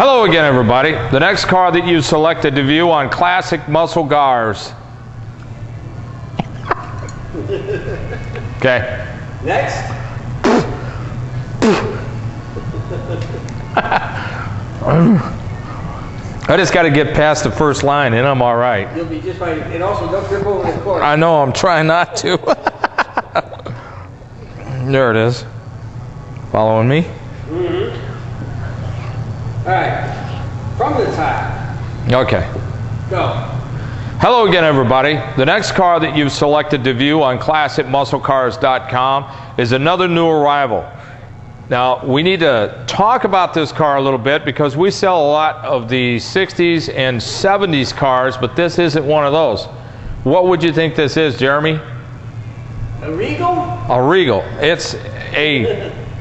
Hello again, everybody. The next car that you selected to view on Classic Muscle Cars. Okay. Next. I just got to get past the first line and I'm all right. You'll be just fine. And also, don't trip over the cord. I know, I'm trying not to. There it is. Following me? Mm-hmm. All right. From the top. Okay. Go. Hello again, everybody. The next car that you've selected to view on ClassicMuscleCars.com is another new arrival. Now, we need to talk about this car a little bit because we sell a lot of the 60s and 70s cars, but this isn't one of those. What would you think this is, Jeremy? A Regal? A Regal.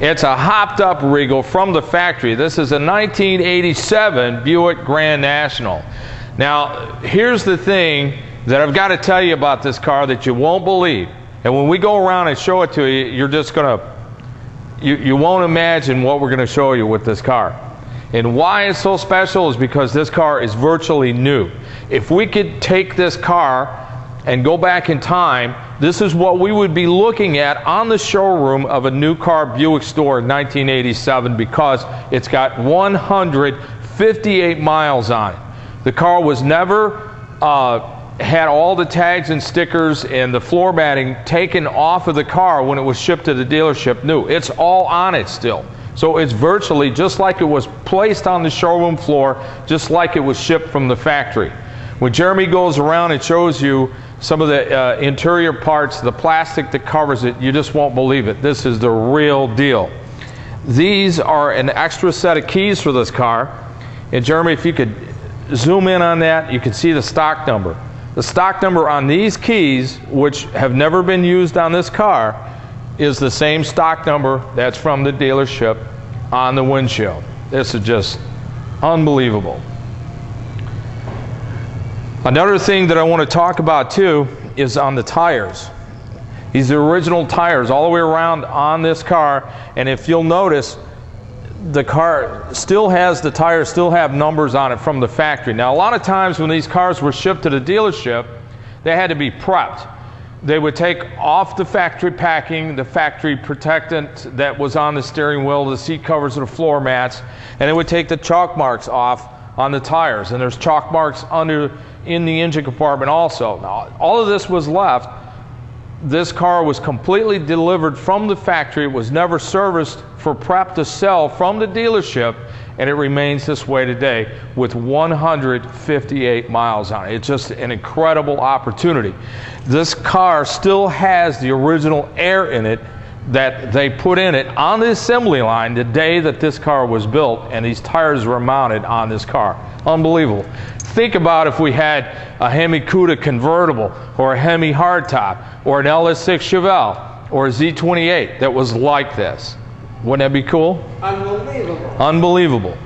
It's a hopped up Regal from the factory. This is a 1987 Buick Grand National. Now, here's the thing that I've got to tell you about this car that you won't believe. And when we go around and show it to you, you're just going to, you won't imagine what we're going to show you with this car. And why it's so special is because this car is virtually new. If we could take this car and go back in time, this is what we would be looking at on the showroom of a new car Buick store in 1987 because it's got 158 miles on it. The car was never had all the tags and stickers and the floor matting taken off of the car when it was shipped to the dealership new. It's all on it still. So it's virtually just like it was placed on the showroom floor, just like it was shipped from the factory. When Jeremy goes around and shows you some of the interior parts, the plastic that covers it, you just won't believe it. This is the real deal. These are an extra set of keys for this car. And Jeremy, if you could zoom in on that, you can see the stock number. The stock number on these keys, which have never been used on this car, is the same stock number that's from the dealership on the windshield. This is just unbelievable. Another thing that I want to talk about too is on the tires. These are original tires all the way around on this car, and if you'll notice, the car still has, the tires still have numbers on it from the factory. Now, a lot of times when these cars were shipped to the dealership, they had to be prepped. They would take off the factory packing, the factory protectant that was on the steering wheel, the seat covers, and the floor mats, and they would take the chalk marks off on the tires. And there's chalk marks in the engine compartment also. Now, all of this was left. This car was completely delivered from the factory. It was never serviced for prep to sell from the dealership, and it remains this way today with 158 miles on it. It's just an incredible opportunity. This car still has the original air in it that they put in it on the assembly line the day that this car was built, and these tires were mounted on this car. Unbelievable. Think about if we had a Hemi Cuda convertible or a Hemi hardtop or an LS6 Chevelle or a Z28 that was like this. Wouldn't that be cool? Unbelievable. Unbelievable.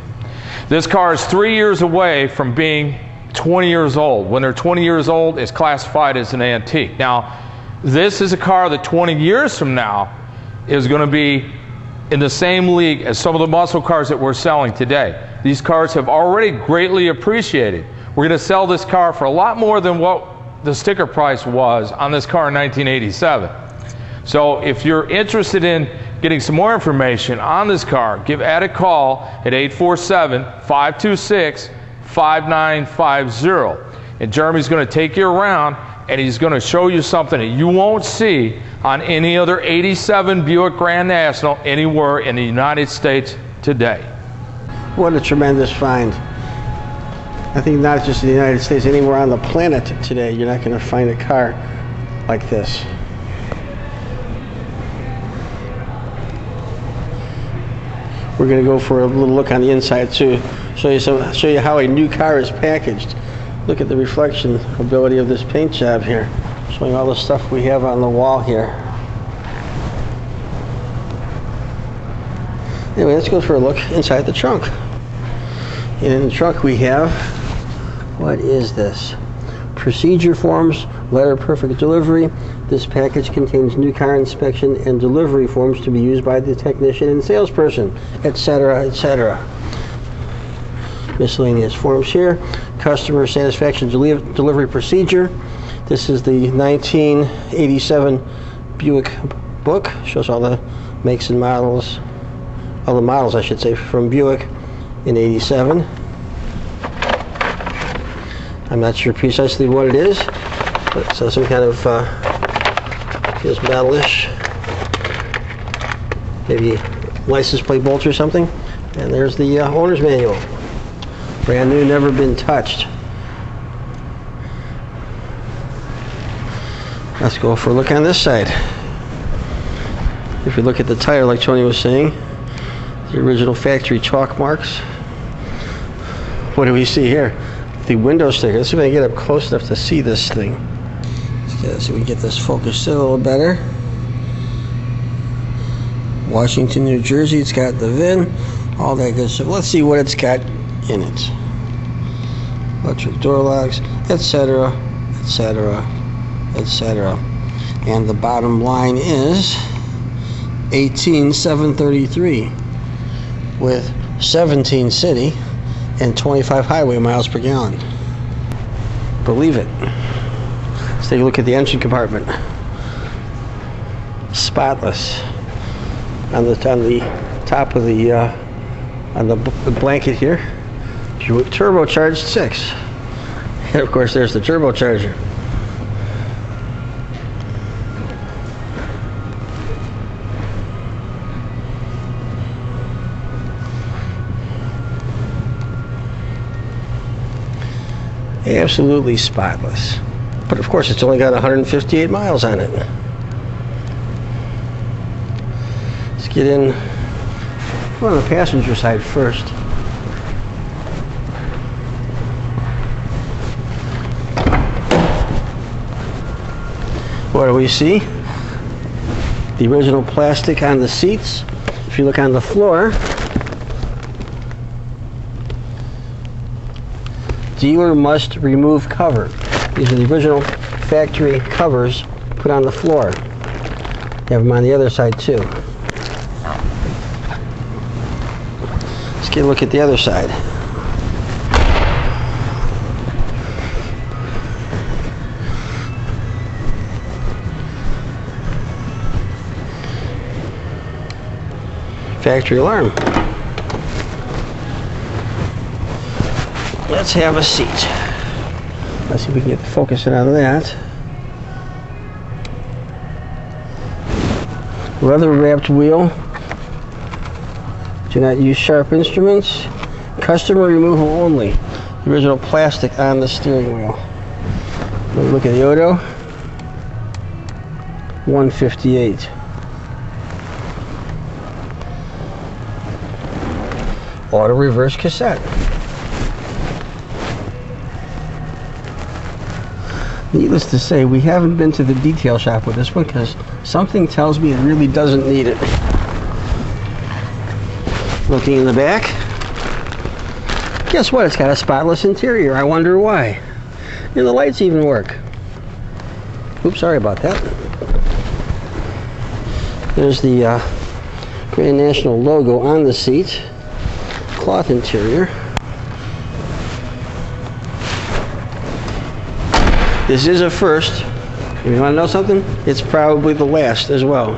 This car is 3 years away from being 20 years old. When they're 20 years old, it's classified as an antique. Now, this is a car that 20 years from now is going to be in the same league as some of the muscle cars that we're selling today. These cars have already greatly appreciated. We're going to sell this car for a lot more than what the sticker price was on this car in 1987. So if you're interested in getting some more information on this car, give Ed a call at 847-526-5950. And Jeremy's going to take you around and he's going to show you something that you won't see on any other 87 Buick Grand National anywhere in the United States today. What a tremendous find. I think not just in the United States, anywhere on the planet today, you're not going to find a car like this. We're going to go for a little look on the inside too, show you how a new car is packaged. Look at the reflection ability of this paint job here, showing all the stuff we have on the wall here. Anyway, let's go for a look inside the trunk. And in the trunk we have, what is this? Procedure forms, letter perfect delivery. This package contains new car inspection and delivery forms to be used by the technician and salesperson, etc., etc. Miscellaneous forms here. Customer satisfaction delivery procedure. This is the 1987 Buick book. Shows all the makes and models, all the models I should say, from Buick in 87. I'm not sure precisely what it is, but it's some kind of feels metalish, maybe license plate bolts or something. And there's the owner's manual. Brand new, never been touched. Let's go for a look on this side. If you look at the tire, like Tony was saying, the original factory chalk marks. What do we see here? The window sticker. Let's see if I can get up close enough to see this thing. Let's see if we can get this focused in a little better. Washington, New Jersey. It's got the VIN, all that good stuff. Let's see what it's got in it. Electric door locks, etc., etc., etc. And the bottom line is 18,733 with 17 city and 25 highway miles per gallon. Believe it. Let's take a look at the engine compartment. Spotless. On the top of the on the blanket here, turbocharged 6. And of course, there's the turbocharger. Absolutely spotless. But of course, it's only got 158 miles on it. Let's get in on the passenger side first. What do we see? The original plastic on the seats. If you look on the floor, dealer must remove cover. These are the original factory covers put on the floor. You have them on the other side too. Let's get a look at the other side. Factory alarm. Let's have a seat. Let's see if we can get the focus out of that. Leather wrapped wheel. Do not use sharp instruments. Customer removal only. The original plastic on the steering wheel. Let me look at the Odo. 158. Auto reverse cassette. Needless to say, we haven't been to the detail shop with this one because something tells me it really doesn't need it. Looking in the back, guess what? It's got a spotless interior. I wonder why. And the lights even work. Oops, sorry about that. There's the Grand National logo on the seat. Cloth interior. This is a first. If you want to know something, it's probably the last as well.